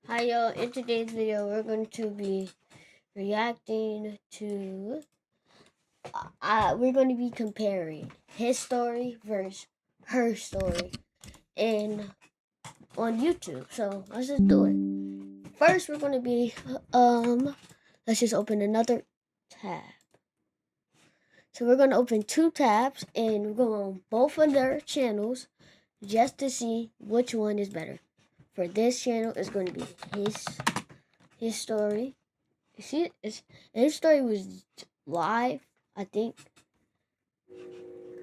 Hi y'all, in today's video we're going to be reacting to, we're going to be comparing his story versus her story in on YouTube. So let's just do it. First we're going to be, let's just open another tab. So we're going to open two tabs and we're going on both of their channels just to see which one is better. For this channel, it's going to be his story. You see, his story was live. I think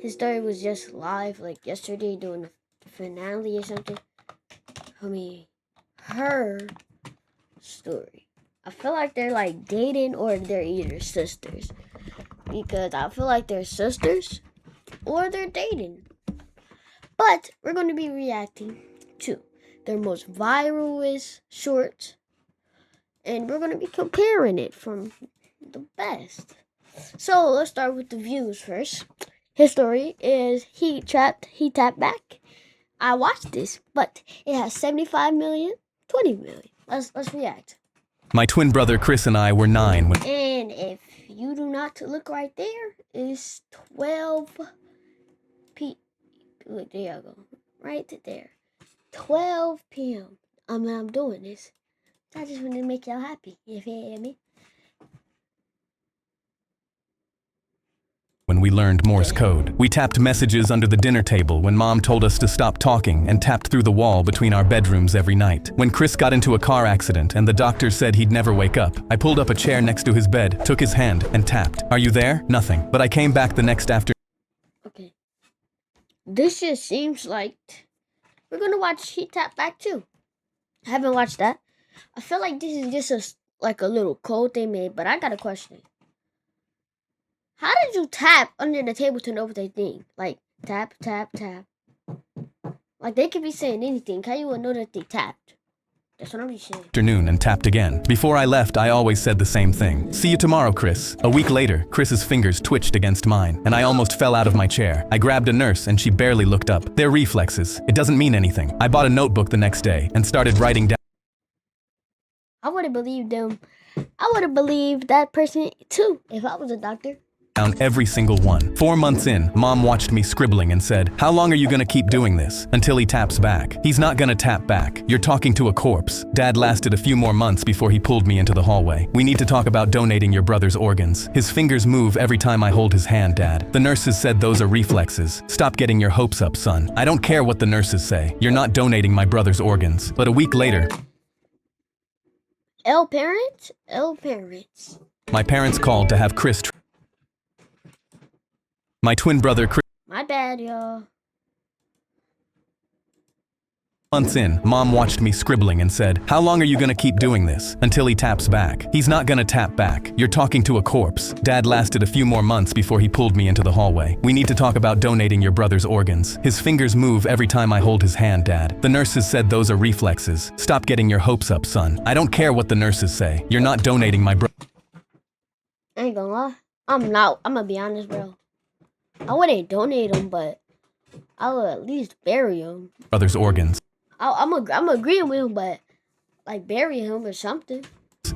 his story was just live, like yesterday, doing the finale or something. Her story. I feel like they're like dating, or they're either sisters, because I feel like they're sisters or they're dating. But we're going to be reacting to their most viral shorts, and we're going to be comparing it from the best. So let's start with the views first. His story is he tapped back. I watched this, but it has 75 million, 20 million. Let's react. My twin brother Chris and I were 9 when. And if you do not look right there, it's 12 p. Look, there you go, right there, 12 p.m. I'm doing this. I just want to make y'all happy. You feel me? When we learned Morse code, we tapped messages under the dinner table when Mom told us to stop talking, and tapped through the wall between our bedrooms every night. When Chris got into a car accident and the doctor said he'd never wake up, I pulled up a chair next to his bed, took his hand, and tapped. Are you there? Nothing. But I came back the next afternoon. Okay. This just seems like we're gonna watch He Tap Back too. I haven't watched that. I feel like this is just like a little code they made, but I got a question. How did you tap under the table to know what they think? Like tap, tap, tap. Like they could be saying anything. How you would know that they tapped? That's what I'm saying. Afternoon and tapped again. Before I left, I always said the same thing. See you tomorrow, Chris. A week later, Chris's fingers twitched against mine, and I almost fell out of my chair. I grabbed a nurse, and she barely looked up. They're reflexes. It doesn't mean anything. I bought a notebook the next day and started writing down. I would have believed them. I would have believed that person too if I was a doctor. Down every single one. 4 months in, Mom watched me scribbling and said, "How long are you gonna keep doing this? Until he taps back." He's not gonna tap back. You're talking to a corpse. Dad lasted a few more months before he pulled me into the hallway. We need to talk about donating your brother's organs. His fingers move every time I hold his hand, Dad. The nurses said those are reflexes. Stop getting your hopes up, son. I don't care what the nurses say. You're not donating my brother's organs. But a week later, L parents? L parents. my parents called to have Chris. My twin brother Chris. My bad, y'all. Months in, Mom watched me scribbling and said, "How long are you gonna keep doing this? Until he taps back." He's not gonna tap back. You're talking to a corpse. Dad lasted a few more months before he pulled me into the hallway. We need to talk about donating your brother's organs. His fingers move every time I hold his hand, Dad. The nurses said those are reflexes. Stop getting your hopes up, son. I don't care what the nurses say. You're not donating my I ain't gonna lie. I'm gonna be honest, bro. I wouldn't donate them, but I would at least bury them. brother's organs. I'm agreeing with him, but like bury him or something.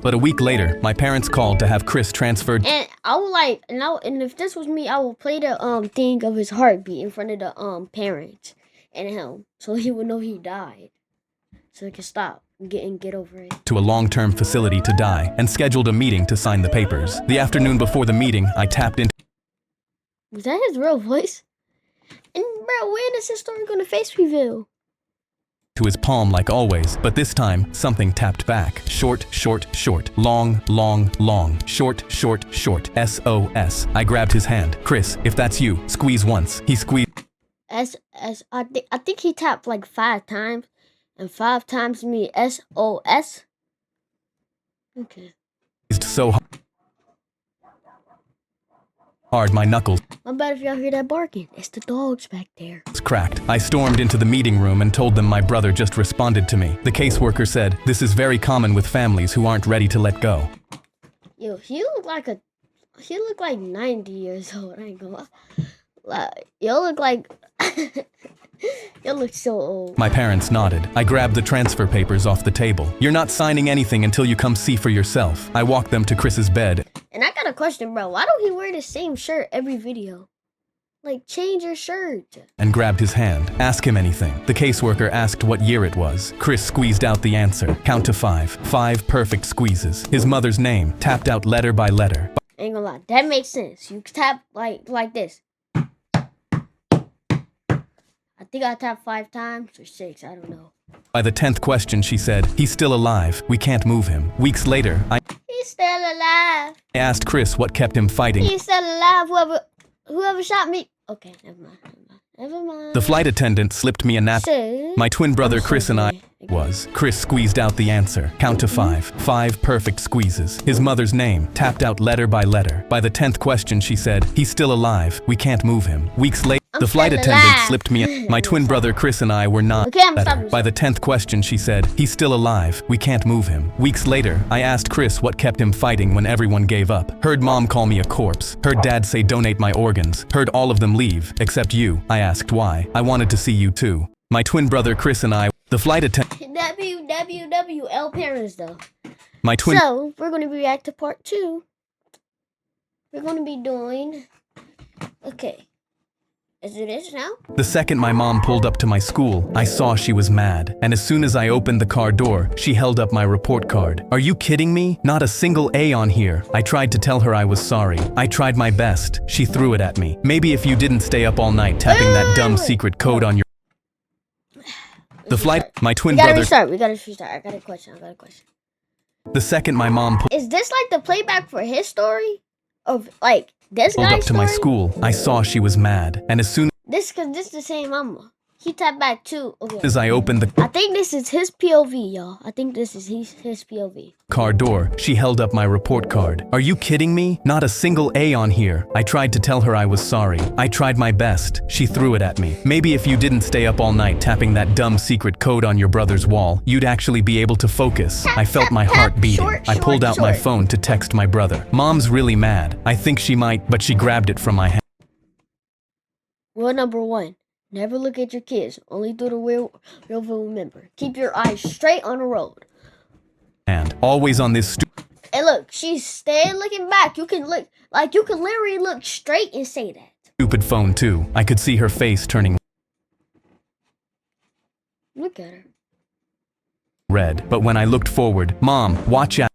But a week later, my parents called to have Chris transferred. And I would like, and if this was me, I would play the thing of his heartbeat in front of the parents and him, so he would know he died, so he could stop and get over it. To a long-term facility to die, and scheduled a meeting to sign the papers. The afternoon before the meeting, I tapped into. Was that his real voice? And bro, when is his story gonna face reveal? To his palm like always, but this time, something tapped back. Short, short, short. Long, long, long. Short, short, short. SOS. I grabbed his hand. Chris, if that's you, squeeze once. He squeezed. I think he tapped like 5 times, and 5 times me SOS. Okay. So hard my knuckles I bet if y'all hear that barking, it's the dogs back there. cracked. I stormed into the meeting room and told them my brother just responded to me. The caseworker said, "This is very common with families who aren't ready to let go." Yo, he looked like 90 years old. I ain't gonna lie. Like, yo look like You look so old. My parents nodded. I grabbed the transfer papers off the table. You're not signing anything until you come see for yourself. I walked them to Chris's bed And I got a question, bro. Why don't he wear the same shirt every video? Like, change your shirt. and grabbed his hand. Ask him anything. The caseworker asked what year it was. Chris squeezed out the answer. Count to 5. 5 perfect squeezes. His mother's name, tapped out letter by letter. Ain't gonna lie. That makes sense. You tap like this. I think I tapped 5 times or 6. I don't know. By the 10th question, she said, he's still alive. We can't move him. Weeks later, I He's still alive. asked Chris what kept him fighting. He's still alive. Whoever shot me. Okay, never mind. Never mind. The flight attendant slipped me a napkin. So, My twin brother I'm so Chris and I sorry. was. Chris squeezed out the answer. Count to 5. 5 perfect squeezes. His mother's name, tapped out letter by letter. By the 10th question, she said, he's still alive. We can't move him. Weeks later, I'm the flight still attendant alive. slipped me. My twin brother Chris and I were not Okay, I'm better. stopping. By the 10th question, she said, he's still alive. We can't move him. Weeks later, I asked Chris what kept him fighting when everyone gave up. Heard mom call me a corpse. Heard dad say donate my organs. Heard all of them leave, except you. I asked why. I wanted to see you too. My twin brother Chris and I, the flight attendant, WWWL parents though. my twin So we're gonna react to part 2. We're gonna be doing. Okay. Is it this now? The second my mom pulled up to my school, I saw she was mad. And as soon as I opened the car door, she held up my report card. Are you kidding me? Not a single A on here. I tried to tell her I was sorry. I tried my best. She threw it at me. Maybe if you didn't stay up all night tapping that dumb secret code on your... The flight, my twin We gotta brother, restart. We gotta restart. I got a question. the second my mom pulled Is this like the playback for his story? Of like this up guy's to my story? school, I saw she was mad. And as soon This cause this the same mama. He tapped back too. Okay. as I opened the I think this is his POV, y'all. I think this is his POV. car door, she held up my report card. Are you kidding me? Not a single A on here. I tried to tell her I was sorry. I tried my best. She threw it at me. Maybe if you didn't stay up all night tapping that dumb secret code on your brother's wall, you'd actually be able to focus. I felt my heart beating. I pulled out my phone to text my brother. Mom's really mad. I think she might, but she grabbed it from my hand. Rule number 1. Never look at your kids. Only through the real remember. Keep your eyes straight on the road. Always on this And look, she's staying looking back. You can look like you can literally look straight and say that. stupid phone too. I could see her face turning Look at her. red. But when I looked forward, Mom, watch out.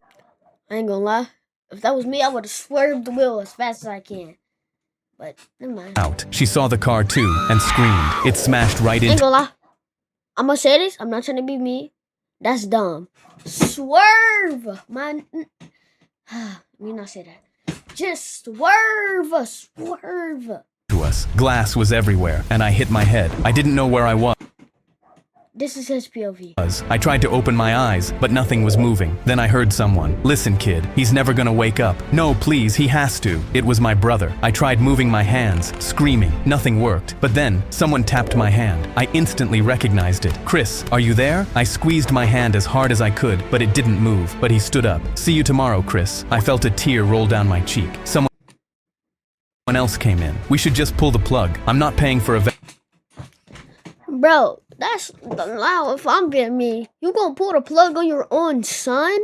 I ain't gonna lie. If that was me, I would have swerved the wheel as fast as I can. But never mind. Out. She saw the car too and screamed. It smashed right Ain't into gonna lie. I'm gonna say this. I'm not trying to be me. That's dumb. Swerve, man. Let me not say that. Just swerve, swerve. us. Glass was everywhere, and I hit my head. I didn't know where I was. This is his POV. I tried to open my eyes, but nothing was moving. Then I heard someone. Listen, kid, he's never gonna wake up. No, please, he has to. It was my brother. I tried moving my hands, screaming. Nothing worked. But then, someone tapped my hand. I instantly recognized it. Chris, are you there? I squeezed my hand as hard as I could, but it didn't move. But he stood up. See you tomorrow, Chris. I felt a tear roll down my cheek. Someone else came in. We should just pull the plug. I'm not paying for a Bro, that's now if I'm being me, you gonna pull the plug on your own son?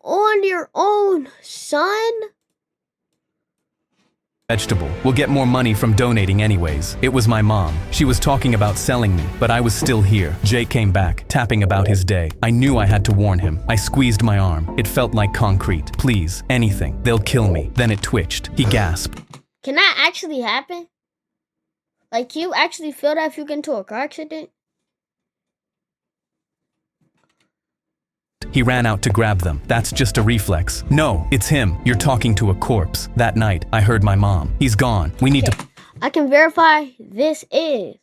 On your own son? vegetable. We'll get more money from donating anyways. It was my mom. She was talking about selling me, but I was still here. Jay came back, tapping about his day. I knew I had to warn him. I squeezed my arm. It felt like concrete. Please, anything. They'll kill me. Then it twitched. He gasped. Can that actually happen? Like, you actually feel that if you get into a car accident? He ran out to grab them. That's just a reflex. No, it's him. You're talking to a corpse. That night, I heard my mom. He's gone. We need to I can verify this is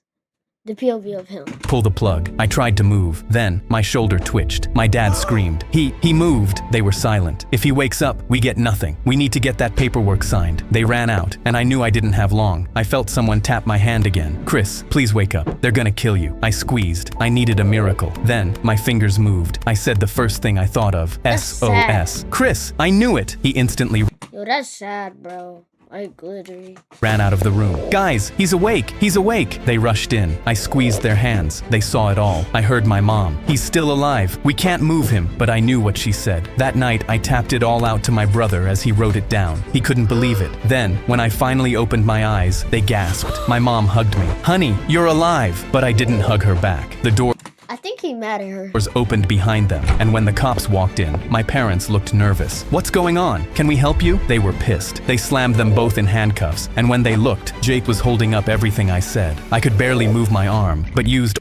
the POV of him. pull the plug. I tried to move. Then, my shoulder twitched. My dad screamed. He moved. They were silent. If he wakes up, we get nothing. We need to get that paperwork signed. They ran out, and I knew I didn't have long. I felt someone tap my hand again. Chris, please wake up. They're gonna kill you. I squeezed. I needed a miracle. Then, my fingers moved. I said the first thing I thought of. That's SOS. Chris, I knew it. He instantly Yo, that's sad, bro. like glittery. ran out of the room. Guys, he's awake! He's awake! They rushed in. I squeezed their hands. They saw it all. I heard my mom. He's still alive. We can't move him. But I knew what she said. That night, I tapped it all out to my brother as he wrote it down. He couldn't believe it. Then, when I finally opened my eyes, they gasped. My mom hugged me. Honey, you're alive! But I didn't hug her back. The door I think he mad at her. doors opened behind them, and when the cops walked in, my parents looked nervous. What's going on? Can we help you? They were pissed. They slammed them both in handcuffs, and when they looked, Jake was holding up everything I said. I could barely move my arm, but used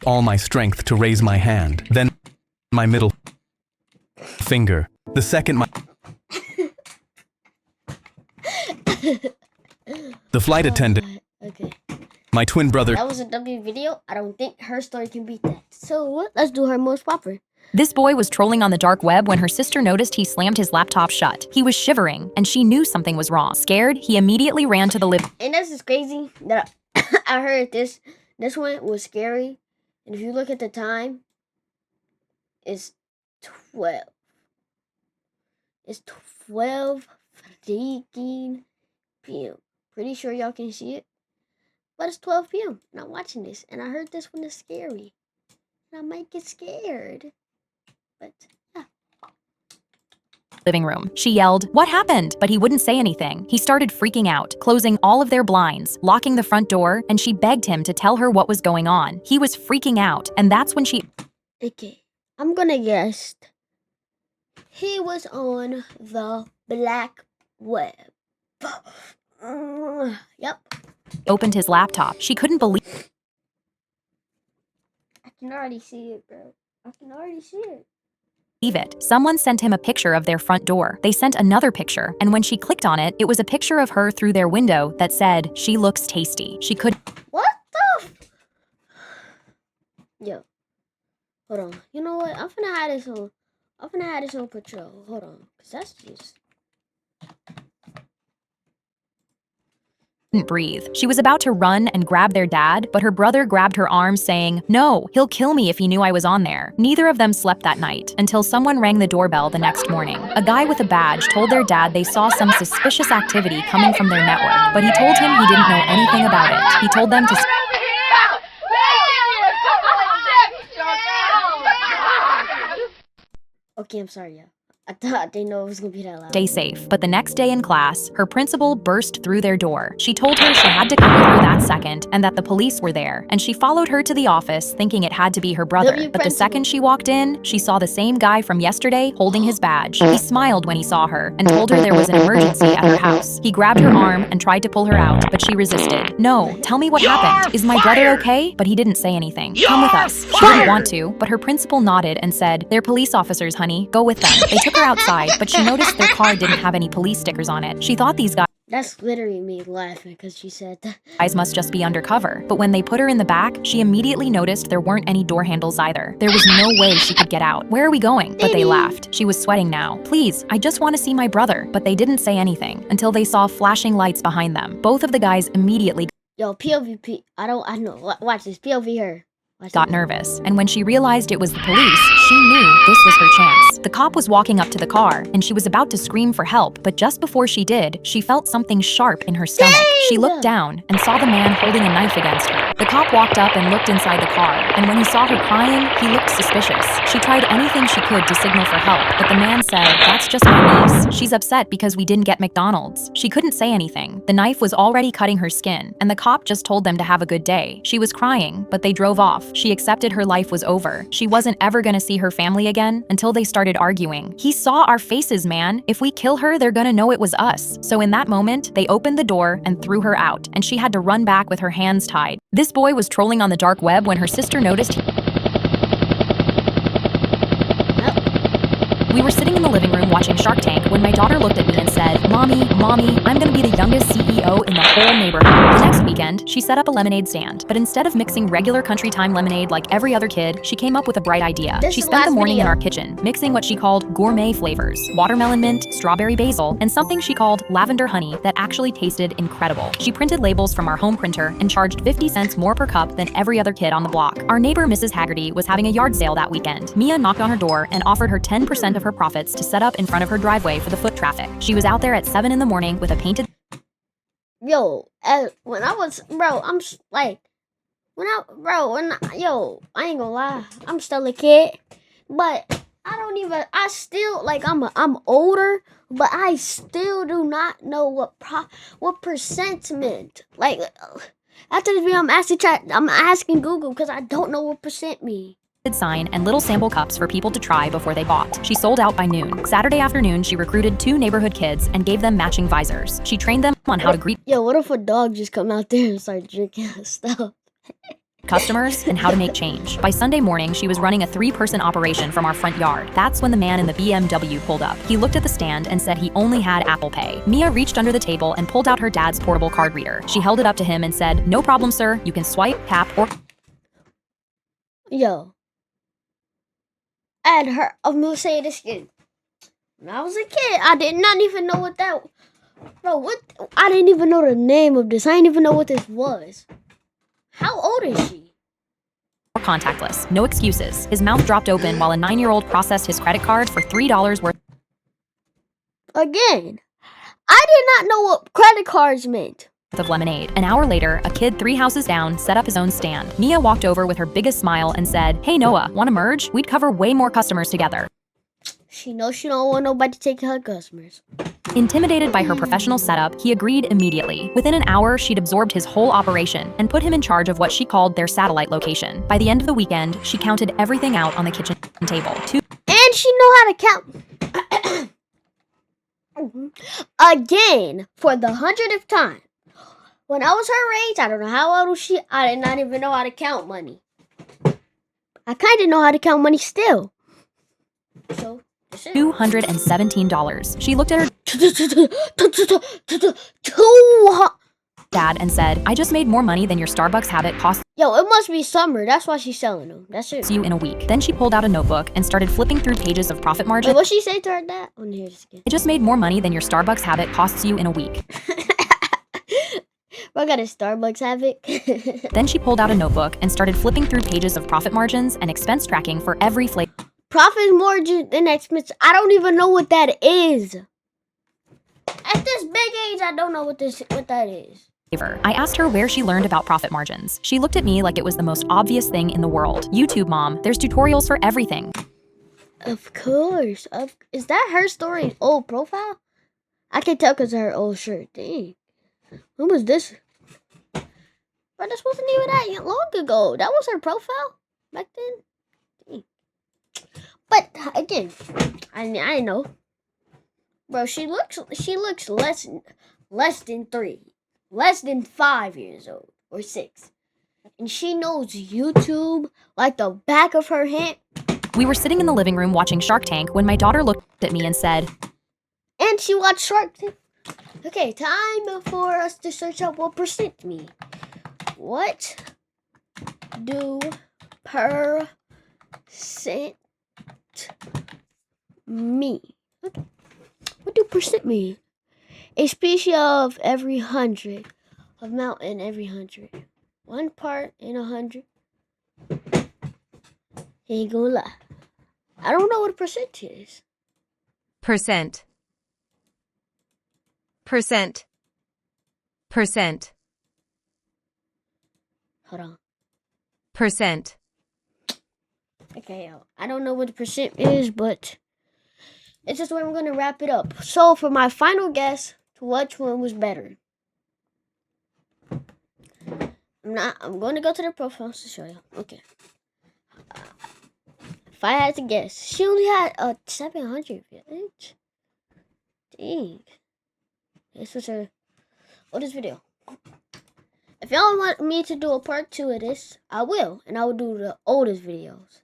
all my strength to raise my hand. Then my middle finger. The second my the flight attendant, Okay. my twin brother, That was a W video. I don't think her story can beat that. So let's do her most popular. This boy was trolling on the dark web when her sister noticed he slammed his laptop shut. He was shivering, and she knew something was wrong. Scared, he immediately ran to the living And this is crazy that I heard this one was scary. And if you look at the time, it's 12. It's 12 freaking p.m. Pretty sure y'all can see it. But it's 12 p.m. and I'm watching this. And I heard this one is scary. And I might get scared. But yeah. living room. She yelled, "What happened?" But he wouldn't say anything. He started freaking out, closing all of their blinds, locking the front door, and she begged him to tell her what was going on. He was freaking out, and that's when she Okay. I'm gonna guess he was on the black web. Yep. opened his laptop. She couldn't believe I can already see it, bro. I can already see it. it. Someone sent him a picture of their front door. They sent another picture, and when she clicked on it, it was a picture of her through their window that said, "She looks tasty." She could What the Yo. Hold on. You know what? I'm finna have this on patrol. Hold on. Cause that's just couldn't breathe. She was about to run and grab their dad, but her brother grabbed her arm, saying, "No, he'll kill me if he knew I was on there." Neither of them slept that night until someone rang the doorbell the next morning. A guy with a badge told their dad they saw some suspicious activity coming from their network, but he told him he didn't know anything about it. He told them to okay, I'm sorry, yeah. I thought they know it was gonna be that loud. stay safe. But the next day in class, her principal burst through their door. She told her she had to come with her that second and that the police were there. And she followed her to the office, thinking it had to be her brother. W But the principal. second she walked in, she saw the same guy from yesterday holding his badge. He smiled when he saw her and told her there was an emergency at her house. He grabbed her arm and tried to pull her out, but she resisted. "No, tell me what happened. Is my brother okay?" But he didn't say anything. "Come with us." She didn't want to, but her principal nodded and said, "They're police officers, honey. Go with them." They took her outside, but she noticed their car didn't have any police stickers on it. She thought these That's literally me laughing because she said that. guys must just be undercover. But when they put her in the back, she immediately noticed there weren't any door handles either. There was no way she could get out. "Where are we going?" But they laughed. She was sweating now. "Please, I just want to see my brother." But they didn't say anything until they saw flashing lights behind them. Both of the guys immediately Yo, POV. I know. Watch this. POV her. Watch got this. nervous, and when she realized it was the police, she knew this was her chance. The cop was walking up to the car, and she was about to scream for help, but just before she did, she felt something sharp in her stomach. She looked down and saw the man holding a knife against her. The cop walked up and looked inside the car, and when he saw her crying, he looked suspicious. She tried anything she could to signal for help, but the man said, "That's just my niece. She's upset because we didn't get McDonald's." She couldn't say anything. The knife was already cutting her skin, and the cop just told them to have a good day. She was crying, but they drove off. She accepted her life was over. She wasn't ever gonna see her family again until they started arguing. "He saw our faces, man. If we kill her, they're gonna know it was us." So in that moment, they opened the door and threw her out, and she had to run back with her hands tied. This boy was trolling on the dark web when her sister noticed We were sitting in the living room watching Shark Tank when my daughter looked at me and said, Mommy, I'm gonna be the youngest CEO in the whole neighborhood." The next weekend, she set up a lemonade stand, but instead of mixing regular country time lemonade like every other kid, she came up with a bright idea. This She is spent the last morning in video. our kitchen, mixing what she called gourmet flavors, watermelon mint, strawberry basil, and something she called lavender honey that actually tasted incredible. She printed labels from our home printer and charged 50 cents more per cup than every other kid on the block. Our neighbor, Mrs. Haggerty, was having a yard sale that weekend. Mia knocked on her door and offered her 10% of her profits to set up in front of her driveway for the foot traffic. She was out there at 7 in the morning with a painted Yo, when I was, bro, I'm like, yo, I ain't gonna lie, I'm still a kid, but I still, like, I'm older, but I still do not know what percent meant. Like, after this video, I'm asking Google because I don't know what percent means. sign and little sample cups for people to try before they bought. She sold out by noon. Saturday afternoon, she recruited 2 neighborhood kids and gave them matching visors. She trained them on how to greet Yo, what if a dog just come out there and start drinking stuff? customers and how to make change. By Sunday morning, she was running a 3-person operation from our front yard. That's when the man in the BMW pulled up. He looked at the stand and said he only had Apple Pay. Mia reached under the table and pulled out her dad's portable card reader. She held it up to him and said, "No problem, sir. You can swipe, tap, or..." Yo. I'm gonna say this again. When I was a kid, I did not even know what that... Bro, I didn't even know the name of this. I didn't even know what this was. How old is she? contactless. No excuses. His mouth dropped open while a 9-year-old processed his credit card for $3 worth Again, I did not know what credit cards meant. of lemonade. An hour later, a kid 3 houses down set up his own stand. Mia walked over with her biggest smile and said, "Hey Noah, wanna merge? We'd cover way more customers together." She knows she don't want nobody taking her customers. Intimidated by her professional setup, he agreed immediately. Within an hour, she'd absorbed his whole operation and put him in charge of what she called their satellite location. By the end of the weekend, she counted everything out on the kitchen table. And she know how to count. Again, for the 100th time. When I was her age, I don't know how old was she, I did not even know how to count money. I kind of know how to count money still. So, $217. She looked at her dad and said, "I just made more money than your Starbucks habit costs Yo, it must be summer. That's why she's selling them. That's it. you in a week." Then she pulled out a notebook and started flipping through pages of profit Wait, margin. what she say to her dad? I want to hear this again. "I just made more money than your Starbucks habit costs you in a week." I got a Starbucks habit. Then she pulled out a notebook and started flipping through pages of profit margins and expense tracking for every flavor. Profit margin and expense. I don't even know what that is. At this big age, I don't know what that is. I asked her where she learned about profit margins. She looked at me like it was the most obvious thing in the world. YouTube, Mom. There's tutorials for everything. Of course. Is that her story old profile? I can tell because of her old shirt. Dang. When was this? But this wasn't even that long ago. That was her profile back then. Dang. But again, I know. Bro, she looks less than 3. Less than 5 years old or 6. And she knows YouTube like the back of her hand. We were sitting in the living room watching Shark Tank when my daughter looked at me and said, And she watched Shark Tank. Okay, time for us to search up what percent mean. What do percent mean? Okay. What do percent mean? A species of every 100, of mountain every 100. 1 part in 100. Ain't gonna lie. I don't know what a percent is. Percent. Percent. Percent. Hold on. Percent. Okay, I don't know what the percent is, but it's just where I'm gonna wrap it up. So for my final guess to which one was better. I'm going to go to their profiles to show you. Okay. If I had to guess, she only had a 700 village. Dang. This was her oldest video. If y'all want me to do a part 2 of this, I will. And I will do the oldest videos.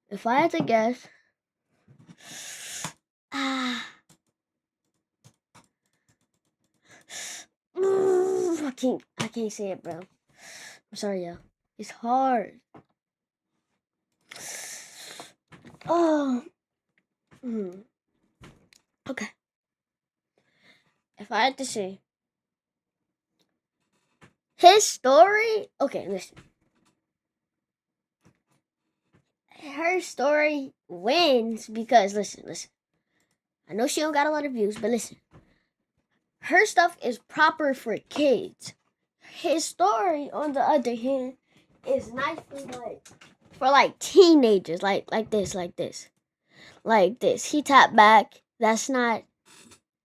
If I had to guess, I can't say it, bro. I'm sorry, y'all. It's hard. Oh. Okay. If I had to say his story, okay, listen. Her story wins because listen. I know she don't got a lot of views, but listen. Her stuff is proper for kids. His story, on the other hand, is nice for like teenagers, like this. He tapped back. That's not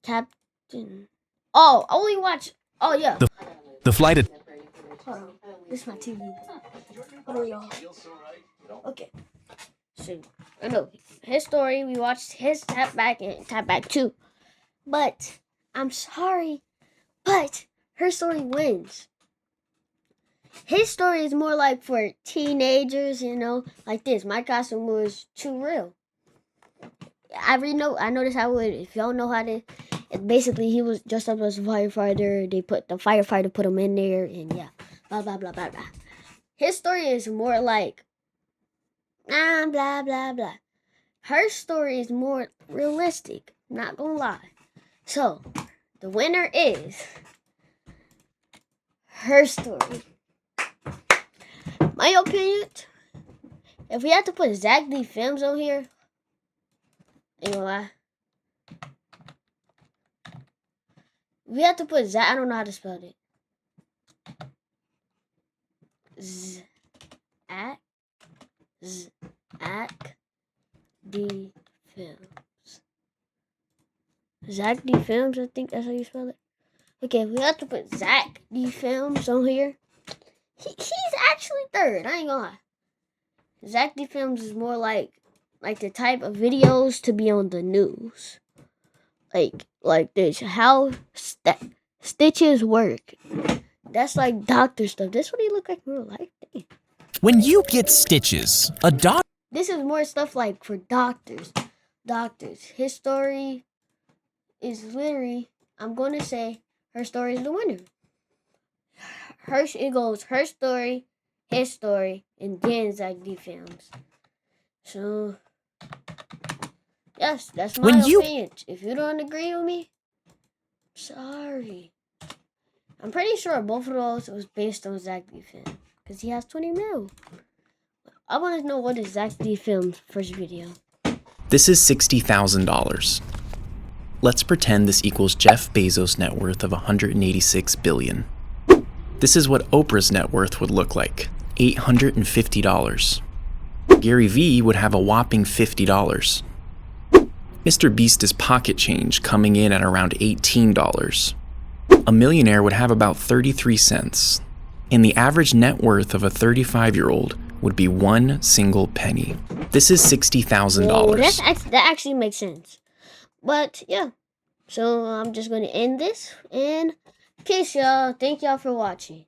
Captain. Oh, only watch. Oh yeah. The flight Hold on. This is my TV. Hold on, y'all. Okay. So I know his story. We watched his tap back and tap back too. But I'm sorry, but her story wins. His story is more like for teenagers, like this. My costume was too real. I noticed how it. If y'all know how to, basically he was dressed up as a firefighter. They put the firefighter put him in there, and yeah, blah blah blah blah blah. His story is more like, blah blah blah. Her story is more realistic. Not gonna lie. So, the winner is her story. My opinion, if we had to put Zach D Films on here, ain't gonna lie. We have to put Zach. I don't know how to spell it. Zach D Films. Zach D Films. I think that's how you spell it. Okay, we have to put Zach D Films on here. He's actually third. I ain't gonna lie. Zach D Films is more like the type of videos to be on the news. Like this. How stitches work. That's like doctor stuff. That's what he look like in real life. Dang. When you get stitches, a doctor. This is more stuff like for doctors. His story is literally, I'm going to say, her story is the winner. It goes her story, his story, and then Zach D Films. So, yes, that's my opinion. If you don't agree with me, sorry. I'm pretty sure both of those was based on Zach D Films because he has 20 mil. I want to know what is Zach D Films' first video. This is $60,000. Let's pretend this equals Jeff Bezos' net worth of $186 billion. This is what Oprah's net worth would look like, $850. Gary Vee would have a whopping $50. Mr. Beast is pocket change coming in at around $18. A millionaire would have about 33 cents. And the average net worth of a 35-year-old would be one single penny. This is $60,000. That actually makes sense. But yeah, so I'm just going to end this, and peace, y'all. Thank y'all for watching.